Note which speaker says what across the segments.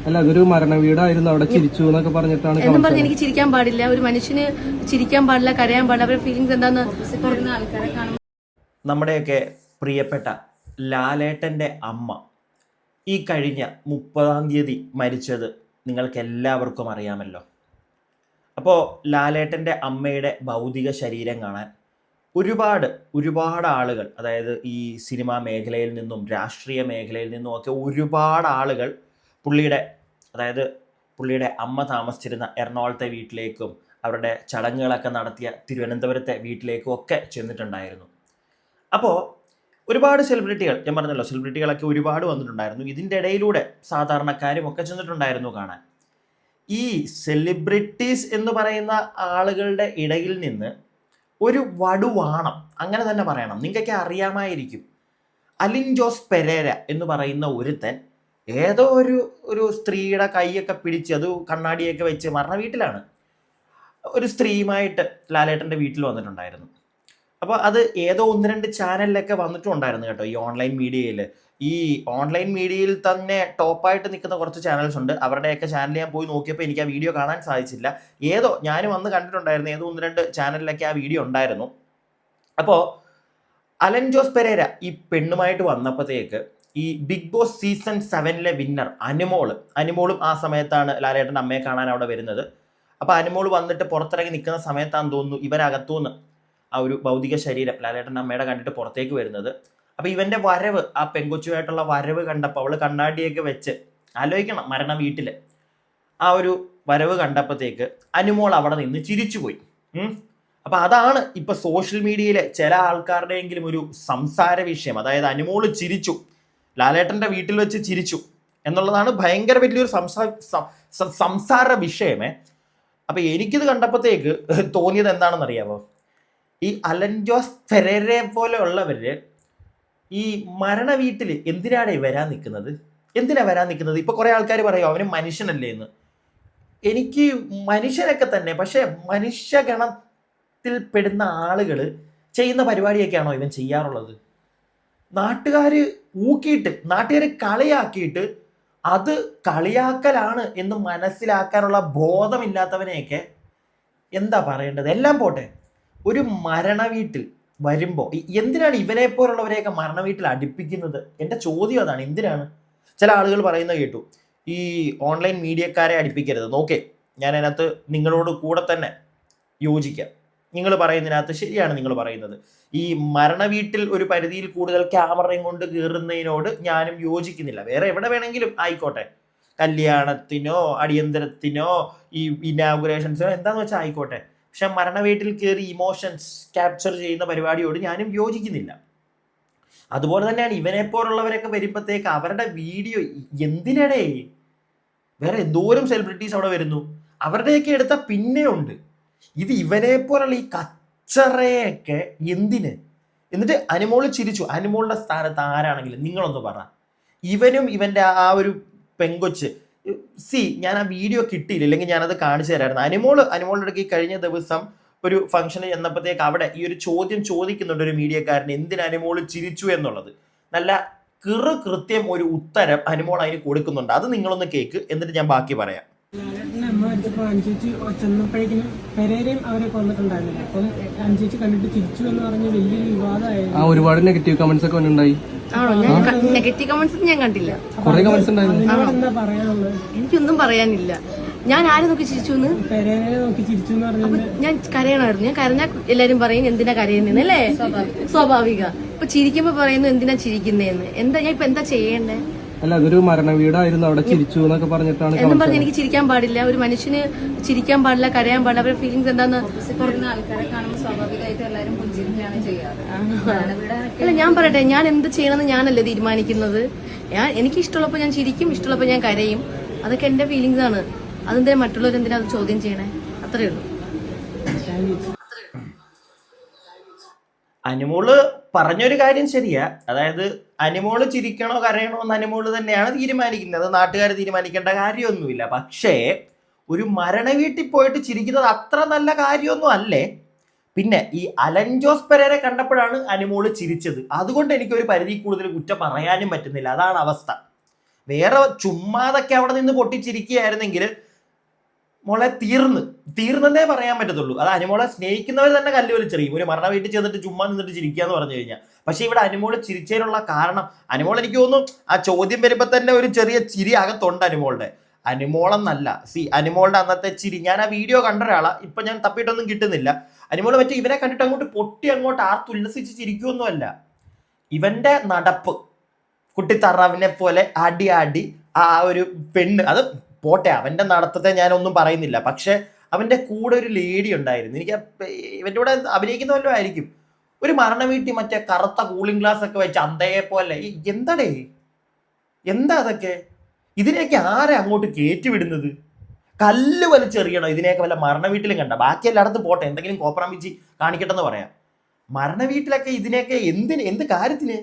Speaker 1: അല്ല അതൊരു മരണ വീടായിരുന്നു, അവിടെ ചിരിച്ചു എന്നൊക്കെ പറഞ്ഞിട്ടാണ്.
Speaker 2: എന്നും പറഞ്ഞ് എനിക്ക് ചിരിക്കാൻ പാടില്ല, ഒരു മനുഷ്യന് ചിരിക്കാൻ പാടില്ല, കരയാൻ പാടില്ല, അവരുടെ ഫീലിങ്സ് എന്താന്ന് പറയുന്ന ആൾക്കാരെ കാണും.
Speaker 3: നമ്മുടെയൊക്കെ പ്രിയപ്പെട്ട ലാലേട്ടൻ്റെ അമ്മ ഈ കഴിഞ്ഞ 30-ാം തീയതി മരിച്ചത് നിങ്ങൾക്ക് എല്ലാവർക്കും അറിയാമല്ലോ. അപ്പോൾ ലാലേട്ടൻ്റെ അമ്മയുടെ ഭൗതിക ശരീരം കാണാൻ ഒരുപാട് ആളുകൾ, അതായത് ഈ സിനിമാ മേഖലയിൽ നിന്നും രാഷ്ട്രീയ മേഖലയിൽ നിന്നും ഒക്കെ ഒരുപാട് ആളുകൾ പുള്ളിയുടെ അമ്മ താമസിച്ചിരുന്ന എറണാകുളത്തെ വീട്ടിലേക്കും അവരുടെ ചടങ്ങുകളൊക്കെ നടത്തിയ തിരുവനന്തപുരത്തെ വീട്ടിലേക്കും ഒക്കെ ചെന്നിട്ടുണ്ടായിരുന്നു. അപ്പോൾ ഒരുപാട് സെലിബ്രിറ്റികൾ, ഞാൻ പറഞ്ഞല്ലോ സെലിബ്രിറ്റികളൊക്കെ ഒരുപാട് വന്നിട്ടുണ്ടായിരുന്നു. ഇതിൻ്റെ ഇടയിലൂടെ സാധാരണക്കാരും ഒക്കെ ചെന്നിട്ടുണ്ടായിരുന്നു കാണാൻ. ഈ സെലിബ്രിറ്റീസ് എന്ന് പറയുന്ന ആളുകളുടെ ഇടയിൽ നിന്ന് ഒരു വടുവാണം, അങ്ങനെ തന്നെ പറയണം, നിങ്ങൾക്കൊക്കെ അറിയാമായിരിക്കും. അലിൻ ജോസ് പെരേര എന്ന് പറയുന്ന ഒരുത്തൻ ഏതോ ഒരു സ്ത്രീയുടെ കൈയൊക്കെ പിടിച്ച്, അത് കണ്ണാടിയൊക്കെ വെച്ച്, മരണ വീട്ടിലാണ്, ഒരു സ്ത്രീയുമായിട്ട് ലാലേട്ടൻ്റെ വീട്ടിൽ വന്നിട്ടുണ്ടായിരുന്നു. അപ്പോൾ അത് ഏതോ 1-2 ചാനലിലൊക്കെ വന്നിട്ടുണ്ടായിരുന്നു കേട്ടോ. ഈ ഓൺലൈൻ മീഡിയയിൽ തന്നെ ടോപ്പായിട്ട് നിൽക്കുന്ന കുറച്ച് ചാനൽസ് ഉണ്ട്. അവരുടെയൊക്കെ ചാനൽ ഞാൻ പോയി നോക്കിയപ്പോൾ എനിക്ക് ആ വീഡിയോ കാണാൻ സാധിച്ചില്ല. ഞാൻ വന്ന് കണ്ടിട്ടുണ്ടായിരുന്നു, ഏതോ 1-2 ചാനലിലൊക്കെ ആ വീഡിയോ ഉണ്ടായിരുന്നു. അപ്പോൾ അലൻ ജോസ് പെരേര ഈ പെണ്ണുമായിട്ട് വന്നപ്പോഴത്തേക്ക് ഈ ബിഗ് ബോസ് സീസൺ 7 വിന്നർ അനുമോളും ആ സമയത്താണ് ലാലേട്ടൻ്റെ അമ്മയെ കാണാൻ അവിടെ വരുന്നത്. അപ്പോൾ അനുമോൾ വന്നിട്ട് പുറത്തിറങ്ങി നിൽക്കുന്ന സമയത്താണെന്ന് തോന്നുന്നു ഇവരകത്തുനിന്ന് ആ ഒരു ഭൗതിക ശരീരം ലാലേട്ടൻ്റെ അമ്മയുടെ കണ്ടിട്ട് പുറത്തേക്ക് വരുന്നത്. അപ്പോൾ ഇവൻ്റെ വരവ്, ആ പെങ്കൊച്ചുമായിട്ടുള്ള വരവ് കണ്ടപ്പോൾ അവൾ കണ്ണാടിയൊക്കെ വെച്ച്, ആലോചിക്കണം, മരണ വീട്ടിൽ ആ ഒരു വരവ് കണ്ടപ്പോഴത്തേക്ക് അനുമോൾ അവിടെ നിന്ന് ചിരിച്ചുപോയി. അപ്പോൾ അതാണ് ഇപ്പോൾ സോഷ്യൽ മീഡിയയിലെ ചില ആൾക്കാരുടെയെങ്കിലും ഒരു സംസാര വിഷയം. അതായത് അനുമോൾ ചിരിച്ചു, ലാലേട്ടൻ്റെ വീട്ടിൽ വെച്ച് ചിരിച്ചു എന്നുള്ളതാണ് ഭയങ്കര വലിയൊരു സംസാര വിഷയമേ. അപ്പോൾ എനിക്കിത് കണ്ടപ്പോഴത്തേക്ക് തോന്നിയത് എന്താണെന്ന് അറിയാമോ? ഈ അലൻ ജോസ് പെരേരയെ പോലെ ഉള്ളവർ ഈ മരണ വീട്ടിൽ എന്തിനാണ് വരാൻ നിൽക്കുന്നത്? ഇപ്പോൾ കുറേ ആൾക്കാർ പറയും അവന് മനുഷ്യനല്ലേ എന്ന്. എനിക്ക് മനുഷ്യനൊക്കെ തന്നെ, പക്ഷേ മനുഷ്യഗണത്തിൽ പെടുന്ന ആളുകൾ ചെയ്യുന്ന പരിപാടിയൊക്കെയാണോ ഇവൻ ചെയ്യാറുള്ളത്? നാട്ടുകാർ കളിയാക്കിയിട്ട് അത് കളിയാക്കലാണ് എന്ന് മനസ്സിലാക്കാനുള്ള ബോധമില്ലാത്തവനെയൊക്കെ എന്താ പറയേണ്ടത്? എല്ലാം പോട്ടെ, ഒരു മരണ വീട്ടിൽ വരുമ്പോൾ എന്തിനാണ് ഇവനെ പോലുള്ളവരെയൊക്കെ മരണ വീട്ടിൽ അടുപ്പിക്കുന്നത്? എൻ്റെ ചോദ്യം അതാണ്. എന്തിനാണ്? ചില ആളുകൾ പറയുന്നത് കേട്ടു, ഈ ഓൺലൈൻ മീഡിയക്കാരെ അടുപ്പിക്കരുത്. നോക്കേ, ഞാൻ അതിനകത്ത് നിങ്ങളോട് കൂടെ തന്നെ യോജിക്കാം. നിങ്ങൾ പറയുന്നതിനകത്ത് ശരിയാണ് നിങ്ങൾ പറയുന്നത്. ഈ മരണ വീട്ടിൽ ഒരു പരിധിയിൽ കൂടുതൽ ക്യാമറയും കൊണ്ട് കയറുന്നതിനോട് ഞാനും യോജിക്കുന്നില്ല. വേറെ എവിടെ വേണമെങ്കിലും ആയിക്കോട്ടെ, കല്യാണത്തിനോ അടിയന്തരത്തിനോ ഈ ഇനാഗുറേഷൻസിനോ എന്താന്ന് വെച്ചാൽ ആയിക്കോട്ടെ. പക്ഷെ മരണ വീട്ടിൽ കയറി ഇമോഷൻസ് ക്യാപ്ചർ ചെയ്യുന്ന പരിപാടിയോട് ഞാനും യോജിക്കുന്നില്ല. അതുപോലെ തന്നെയാണ് ഇവനെ പോലുള്ളവരൊക്കെ വരുമ്പോഴത്തേക്ക് അവരുടെ വീഡിയോ എന്തിനടേ? വേറെ എന്തോരം സെലിബ്രിറ്റീസ് അവിടെ വരുന്നു, അവരുടെയൊക്കെ എടുത്ത പിന്നെ ഉണ്ട്. ഇത് ഇവനെ പോലുള്ള ഈ കച്ചറയൊക്കെ എന്തിന്? എന്നിട്ട് അനുമോൾ ചിരിച്ചു. അനുമോളുടെ സ്ഥാനത്ത് ആരാണെങ്കിലും നിങ്ങളൊന്ന് പറ. ഇവനും ഇവൻ്റെ ആ ഒരു പെങ്കൊച്ച്, ഞാൻ ആ വീഡിയോ കിട്ടിയില്ല, ഇല്ലെങ്കിൽ ഞാനത് കാണിച്ചു തരായിരുന്നു. അനുമോളുടെ അടുക്ക് കഴിഞ്ഞ ദിവസം ഒരു ഫംഗ്ഷന് ചെന്നപ്പോഴത്തേക്ക് അവിടെ ഈ ഒരു ചോദ്യം ചോദിക്കുന്നുണ്ട് ഒരു മീഡിയക്കാരൻ, എന്തിന് അനുമോൾ ചിരിച്ചു എന്നുള്ളത്. നല്ല കൃത്യം ഒരു ഉത്തരം അനുമോൾ അതിന് കൊടുക്കുന്നുണ്ട്. അത് നിങ്ങളൊന്ന് കേക്ക്, എന്നിട്ട് ഞാൻ ബാക്കി പറയാം.
Speaker 4: ചെന്നപ്പോഴേക്കും പെരേരയും അവരെ കൊന്നിട്ടുണ്ടായിരുന്നില്ല. അപ്പം അഞ്ചേച്ചി കണ്ടിട്ട് തിരിച്ചു എന്ന് പറഞ്ഞ് വലിയൊരു വിവാദമായിരുന്നു.
Speaker 1: ഒരുപാട് നെഗറ്റീവ് കമന്റ്സ് ഒക്കെ ഉണ്ടായി.
Speaker 2: നെഗറ്റീവ് കമന്റ്സ് ഞാൻ കണ്ടില്ല.
Speaker 4: എന്താ പറയാനുള്ളത്?
Speaker 2: എനിക്കൊന്നും പറയാനില്ല. ഞാൻ ആരെ നോക്കി ചിരിച്ചു?
Speaker 4: പെരേരയെ നോക്കി ചിരിച്ചു എന്ന് പറഞ്ഞാൽ
Speaker 2: ഞാൻ കരയണമായിരുന്നു. ഞാൻ കരഞ്ഞാൽ എല്ലാരും പറയും എന്തിനാ കരയുന്നേന്ന്, അല്ലേ? സ്വാഭാവിക. ഇപ്പൊ ചിരിക്കുമ്പോ പറയുന്നു എന്തിനാ ചിരിക്കുന്നേന്ന്. ഞാൻ ഇപ്പൊ എന്താ ചെയ്യേണ്ടേ?
Speaker 1: അല്ല അതൊരു മരണ വീടായിരുന്നു, അവിടെ ചിരിച്ചു എന്നൊക്കെ പറഞ്ഞിട്ടാണ്.
Speaker 2: എന്നും പറഞ്ഞ് എനിക്ക് ചിരിക്കാൻ പാടില്ല, ഒരു മനുഷ്യന് ചിരിക്കാൻ പാടില്ല, കരയാൻ പാടില്ല, അവരുടെ ഫീലിങ്സ് എന്താന്ന് പറയുന്ന ആൾക്കാരെ കാണുമ്പോൾ സ്വാഭാവികമായിട്ട് എല്ലാവരും പുഞ്ചിരിക്കുകയാണ് ചെയ്യാറ്. അല്ല, ഞാൻ പറയട്ടെ, ഞാൻ എന്ത് ചെയ്യണമെന്ന് ഞാനല്ലേ തീരുമാനിക്കുന്നത്. എനിക്ക് ഇഷ്ടമുള്ളപ്പോൾ ഞാൻ ചിരിക്കും, ഇഷ്ടമുള്ളപ്പോൾ ഞാൻ കരയും. അതൊക്കെ എന്റെ ഫീലിങ്സ് ആണ്. അതെന്തിനാ മറ്റുള്ളവർ എന്തിനാ അത് ചോദ്യം ചെയ്യണേ? അത്രേ ഉള്ളൂ.
Speaker 3: അനുമോള് പറഞ്ഞൊരു കാര്യം ശരിയാ. അതായത് അനുമോള് ചിരിക്കണോ കരയണോ എന്ന് അനുമോള് തന്നെയാണ് തീരുമാനിക്കുന്നത്. അത് നാട്ടുകാർ തീരുമാനിക്കേണ്ട കാര്യമൊന്നുമില്ല. പക്ഷേ ഒരു മരണ വീട്ടിൽ പോയിട്ട് ചിരിക്കുന്നത് അത്ര നല്ല കാര്യമൊന്നും അല്ലേ? പിന്നെ ഈ അലൻ ജോസ് പെരേരെ കണ്ടപ്പോഴാണ് അനുമോള് ചിരിച്ചത്. അതുകൊണ്ട് എനിക്കൊരു പരിധി കൂടുതൽ കുറ്റം പറയാനും പറ്റുന്നില്ല. അതാണ് അവസ്ഥ. വേറെ ചുമ്മാതൊക്കെ അവിടെ നിന്ന് പൊട്ടിച്ചിരിക്കുകയായിരുന്നെങ്കിൽ മോളെ തീർന്നതേ പറയാൻ പറ്റത്തുള്ളൂ. അത് അനുമോളെ സ്നേഹിക്കുന്നവർ തന്നെ കല്ല് വലിച്ചെറിയും. ഒരു മരണ വീട്ടിൽ ചെന്നിട്ട് ചുമ്മാ നിന്നിട്ട് ചിരിക്കുക എന്ന് പറഞ്ഞു കഴിഞ്ഞാൽ. പക്ഷെ ഇവിടെ അനുമോള് ചിരിച്ചതിനുള്ള കാരണം, അനുമോൾ എനിക്ക് തോന്നുന്നു ആ ചോദ്യം വരുമ്പോൾ തന്നെ ഒരു ചെറിയ ചിരി അകത്തുണ്ട് അനുമോളുടെ. അനുമോളെന്നല്ല, അനുമോളുടെ അന്നത്തെ ചിരി, ഞാൻ ആ വീഡിയോ കണ്ട ഒരാളാ, ഇപ്പൊ ഞാൻ തപ്പിയിട്ടൊന്നും കിട്ടുന്നില്ല. അനുമോള് മറ്റേ ഇവനെ കണ്ടിട്ട് അങ്ങോട്ട് പൊട്ടി അങ്ങോട്ട് ആർത്തുല്ലസിച്ച് ചിരിക്കുമൊന്നുമല്ല. ഇവന്റെ നടപ്പ് കുട്ടിത്തറാവിനെ പോലെ അടി ആ ഒരു പെണ്ണ്, അത് പോട്ടെ, അവന്റെ നടത്തത്തെ ഞാനൊന്നും പറയുന്നില്ല. പക്ഷെ അവന്റെ കൂടെ ഒരു ലേഡി ഉണ്ടായിരുന്നു. എനിക്ക് ഇവന്റെ കൂടെ അഭിനയിക്കുന്ന വല്ലതും ആയിരിക്കും. ഒരു മരണ വീട്ടിൽ മറ്റേ കറുത്ത കൂളിംഗ് ഗ്ലാസ് ഒക്കെ വെച്ച് അന്തയെ പോലെ, എന്താ അതൊക്കെ? ഇതിനെയൊക്കെ ആരെ അങ്ങോട്ട് കയറ്റിവിടുന്നത്? കല്ല് വലിച്ചെറിയണോ ഇതിനെയൊക്കെ? വല്ല മരണ വീട്ടിലും കണ്ട, ബാക്കി എല്ലായിടത്തും പോട്ടെ, എന്തെങ്കിലും കോപ്പറാൻ വെച്ച് കാണിക്കട്ടെന്ന് പറയാം. മരണ വീട്ടിലൊക്കെ ഇതിനെയൊക്കെ എന്ത് കാര്യത്തിന്?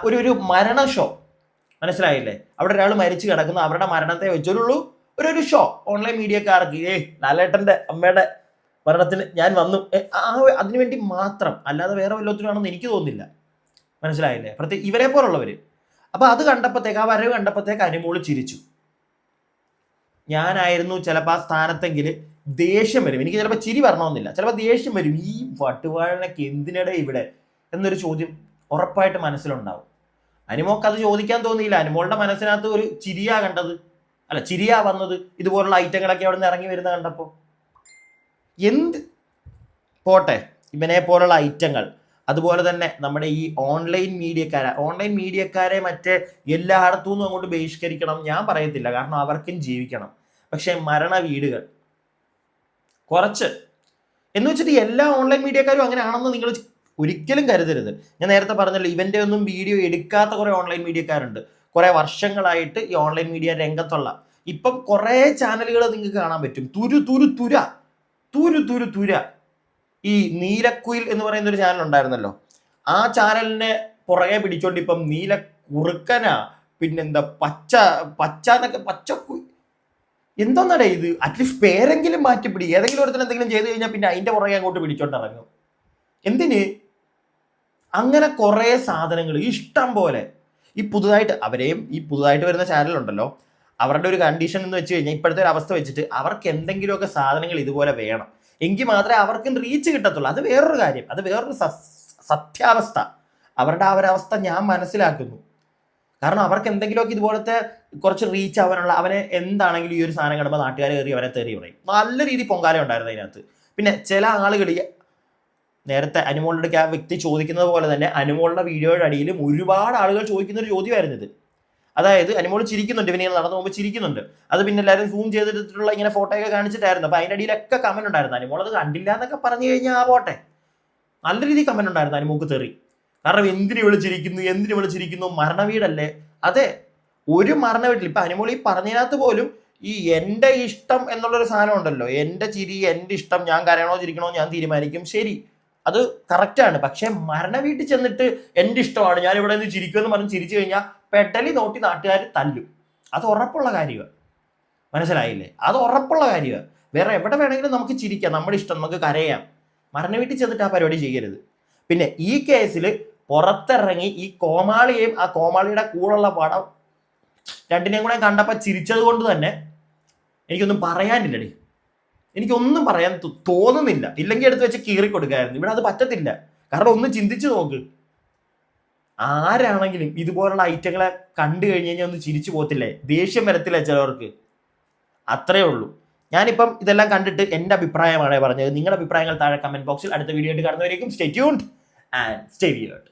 Speaker 3: ഒരു മരണ ഷോ, മനസ്സിലായില്ലേ? അവിടെ ഒരാൾ മരിച്ചു കിടക്കുന്നു, അവരുടെ മരണത്തെ വെച്ചൊരു ഒരു ഷോ ഓൺലൈൻ മീഡിയക്കാർക്ക്, ലാലേട്ടന്റെ അമ്മയുടെ മരണത്തിന് ഞാൻ വന്നു, അതിനുവേണ്ടി മാത്രം, അല്ലാതെ വേറെ വല്ലത്തിനാണെന്ന് എനിക്ക് തോന്നുന്നില്ല. മനസ്സിലായില്ലേ? പ്രത്യേക ഇവരെ പോലുള്ളവര്. അപ്പൊ അത് കണ്ടപ്പോഴത്തേക്ക്, ആ വരവ് കണ്ടപ്പോഴത്തേക്ക് അനുമോള് ചിരിച്ചു. ഞാനായിരുന്നു ചിലപ്പോൾ ആ സ്ഥാനത്തെങ്കിൽ ദേഷ്യം വരും. എനിക്ക് ചിലപ്പോൾ ചിരി വരണമെന്നില്ല, ചിലപ്പോൾ ദേഷ്യം വരും. ഈ വട്ടുവാഴനൊക്കെ എന്തിനിടെ ഇവിടെ എന്നൊരു ചോദ്യം ഉറപ്പായിട്ട് മനസ്സിലുണ്ടാവും. അനുമോക്ക് അത് ചോദിക്കാൻ തോന്നിയില്ല. അനുമോളുടെ മനസ്സിനകത്ത് ഒരു ചിരിയാ കണ്ടത്, അല്ല ചിരിയാ വന്നത്, ഇതുപോലുള്ള ഐറ്റങ്ങളൊക്കെ അവിടെ നിന്ന് ഇറങ്ങി വരുന്ന കണ്ടപ്പോൾ. പോട്ടെ, ഇവനെ പോലുള്ള ഐറ്റങ്ങൾ, അതുപോലെ തന്നെ നമ്മുടെ ഈ ഓൺലൈൻ മീഡിയക്കാരെ മറ്റേ എല്ലായിടത്തു നിന്നും അങ്ങോട്ട് ബഹിഷ്കരിക്കണം ഞാൻ പറയത്തില്ല, കാരണം അവർക്കും ജീവിക്കണം. പക്ഷെ മരണ വീടുകൾ കുറച്ച് എന്ന് വെച്ചിട്ട് എല്ലാ ഓൺലൈൻ മീഡിയക്കാരും അങ്ങനെ ആണെന്ന് നിങ്ങൾ ഒരിക്കലും കരുതരുത്. ഞാൻ നേരത്തെ പറഞ്ഞല്ലോ, ഇവന്റെ ഒന്നും വീഡിയോ എടുക്കാത്ത കുറെ ഓൺലൈൻ മീഡിയക്കാരുണ്ട്, കുറെ വർഷങ്ങളായിട്ട് ഈ ഓൺലൈൻ മീഡിയ രംഗത്തുള്ള. ഇപ്പം കുറെ ചാനലുകൾ നിങ്ങൾക്ക് കാണാൻ പറ്റും, തുര. ഈ നീലക്കുയിൽ എന്ന് പറയുന്ന ഒരു ചാനൽ ഉണ്ടായിരുന്നല്ലോ, ആ ചാനലിനെ പുറകെ പിടിച്ചോണ്ട് ഇപ്പം നീല കുറുക്കനാ, പിന്നെന്താ പച്ചക്കുയിൽ, എന്തോന്നടേ ഇത്? അറ്റ്ലീസ്റ്റ് പേരെങ്കിലും മാറ്റിപ്പിടി. ഏതെങ്കിലും ഒരുത്തിന് എന്തെങ്കിലും ചെയ്ത് കഴിഞ്ഞാൽ പിന്നെ അതിന്റെ പുറകെ അങ്ങോട്ട് പിടിച്ചോണ്ടിറങ്ങും. എന്തിന്? അങ്ങനെ കുറെ സാധനങ്ങൾ ഇഷ്ടം പോലെ. ഈ പുതുതായിട്ട് വരുന്ന ചാനലുണ്ടല്ലോ, അവരുടെ ഒരു കണ്ടീഷൻ എന്ന് വെച്ച് കഴിഞ്ഞാൽ, ഇപ്പോഴത്തെ ഒരു അവസ്ഥ വെച്ചിട്ട് അവർക്ക് എന്തെങ്കിലുമൊക്കെ സാധനങ്ങൾ ഇതുപോലെ വേണം, എങ്കിൽ മാത്രമേ അവർക്കും റീച്ച് കിട്ടത്തുള്ളൂ. അത് വേറൊരു കാര്യം, അത് വേറൊരു സത്യാവസ്ഥ. അവരുടെ ആ ഒരവസ്ഥ ഞാൻ മനസ്സിലാക്കുന്നു. കാരണം അവർക്ക് എന്തെങ്കിലുമൊക്കെ ഇതുപോലത്തെ കുറച്ച് റീച്ച് ആവാനുള്ള, അവനെ എന്താണെങ്കിലും ഈ ഒരു സാധനം കിടമ്പോൾ നാട്ടുകാർ കയറി അവനെ തെറി പറയും. നല്ല രീതി പൊങ്കാല ഉണ്ടായിരുന്നു അതിനകത്ത്. പിന്നെ ചില ആളുകൾ, നേരത്തെ അനുമോളുടെ ആ വ്യക്തി ചോദിക്കുന്നത് പോലെ തന്നെ അനുമോളുടെ വീഡിയോയുടെ അടിയിലും ഒരുപാട് ആളുകൾ ചോദിക്കുന്ന ഒരു ചോദ്യമായിരുന്നു ഇത്. അതായത് അനുമോൾ ചിരിക്കുന്നുണ്ട്, ഇവനെ നടന്നു പോകുമ്പോൾ ചിരിക്കുന്നുണ്ട്, അത് പിന്നെ എല്ലാവരും സൂം ചെയ്തിട്ടുള്ള ഇങ്ങനെ ഫോട്ടോയൊക്കെ കാണിച്ചിട്ടായിരുന്നു. അപ്പൊ അതിന്റെ അടിയിലൊക്കെ കമന്റ് ഉണ്ടായിരുന്നു. അനുമോൾ അത് കണ്ടില്ല എന്നൊക്കെ പറഞ്ഞു കഴിഞ്ഞാൽ ആ പോട്ടെ, നല്ല രീതിയിൽ കമന്റ് ഉണ്ടായിരുന്നു അനുമോക്ക് തെറി. കാരണം എന്തിനു വിളിച്ചിരിക്കുന്നു, മരണവീടല്ലേ? അതെ, ഒരു മരണ വീട്ടിൽ ഇപ്പൊ അനുമോൾ ഈ പറഞ്ഞതിനകത്ത് പോലും ഈ എന്റെ ഇഷ്ടം എന്നുള്ളൊരു സാധനം ഉണ്ടല്ലോ, എന്റെ ചിരി, എന്റെ ഇഷ്ടം, ഞാൻ കരയണോ ചിരിക്കണോ ഞാൻ തീരുമാനിക്കും, ശരി, അത് കറക്റ്റാണ്. പക്ഷെ മരണ വീട്ടിൽ ചെന്നിട്ട് എന്റെ ഇഷ്ടമാണ്, ഞാൻ ഇവിടെ നിന്ന് ചിരിക്കുമെന്ന് പറഞ്ഞ് ചിരിച്ചു കഴിഞ്ഞാൽ പെട്ടലി നോട്ടി നാട്ടുകാർ തല്ലും. അത് ഉറപ്പുള്ള കാര്യമാണ്, മനസ്സിലായില്ലേ? അത് ഉറപ്പുള്ള കാര്യമാണ്. വേറെ എവിടെ വേണമെങ്കിലും നമുക്ക് ചിരിക്കാം, നമ്മുടെ ഇഷ്ടം, നമുക്ക് കരയാം. മരണ വീട്ടിൽ ചെന്നിട്ട് ആ പരിപാടി ചെയ്യരുത്. പിന്നെ ഈ കേസിൽ പുറത്തിറങ്ങി ഈ കോമാളിയെയും ആ കോമാളിയുടെ കൂടെയുള്ള പടം രണ്ടിനെയും കൂടെ കണ്ടപ്പോൾ ചിരിച്ചത് കൊണ്ട് തന്നെ എനിക്കൊന്നും പറയാനില്ലടി, എനിക്കൊന്നും പറയാൻ തോന്നുന്നില്ല. ഇല്ലെങ്കിൽ എടുത്ത് വെച്ച് കീറി കൊടുക്കായിരുന്നു. ഇവിടെ അത് പറ്റത്തില്ല. കാരണം ഒന്ന് ചിന്തിച്ചു നോക്ക്, ആരാണെങ്കിലും ഇതുപോലുള്ള ഐറ്റങ്ങളെ കണ്ടു കഴിഞ്ഞ് കഴിഞ്ഞാൽ ഒന്ന് ചിരിച്ചു പോകത്തില്ലേ? ദേഷ്യം വരത്തില്ല ചിലവർക്ക്. അത്രേ ഉള്ളൂ. ഞാനിപ്പം ഇതെല്ലാം കണ്ടിട്ട് എൻ്റെ അഭിപ്രായമാണ് പറഞ്ഞത്. നിങ്ങളുടെ അഭിപ്രായങ്ങൾ താഴെ കമന്റ് ബോക്സിൽ. അടുത്ത വീഡിയോ ആയിട്ട് കാണുന്നവരേക്കും stay tuned and stay weird.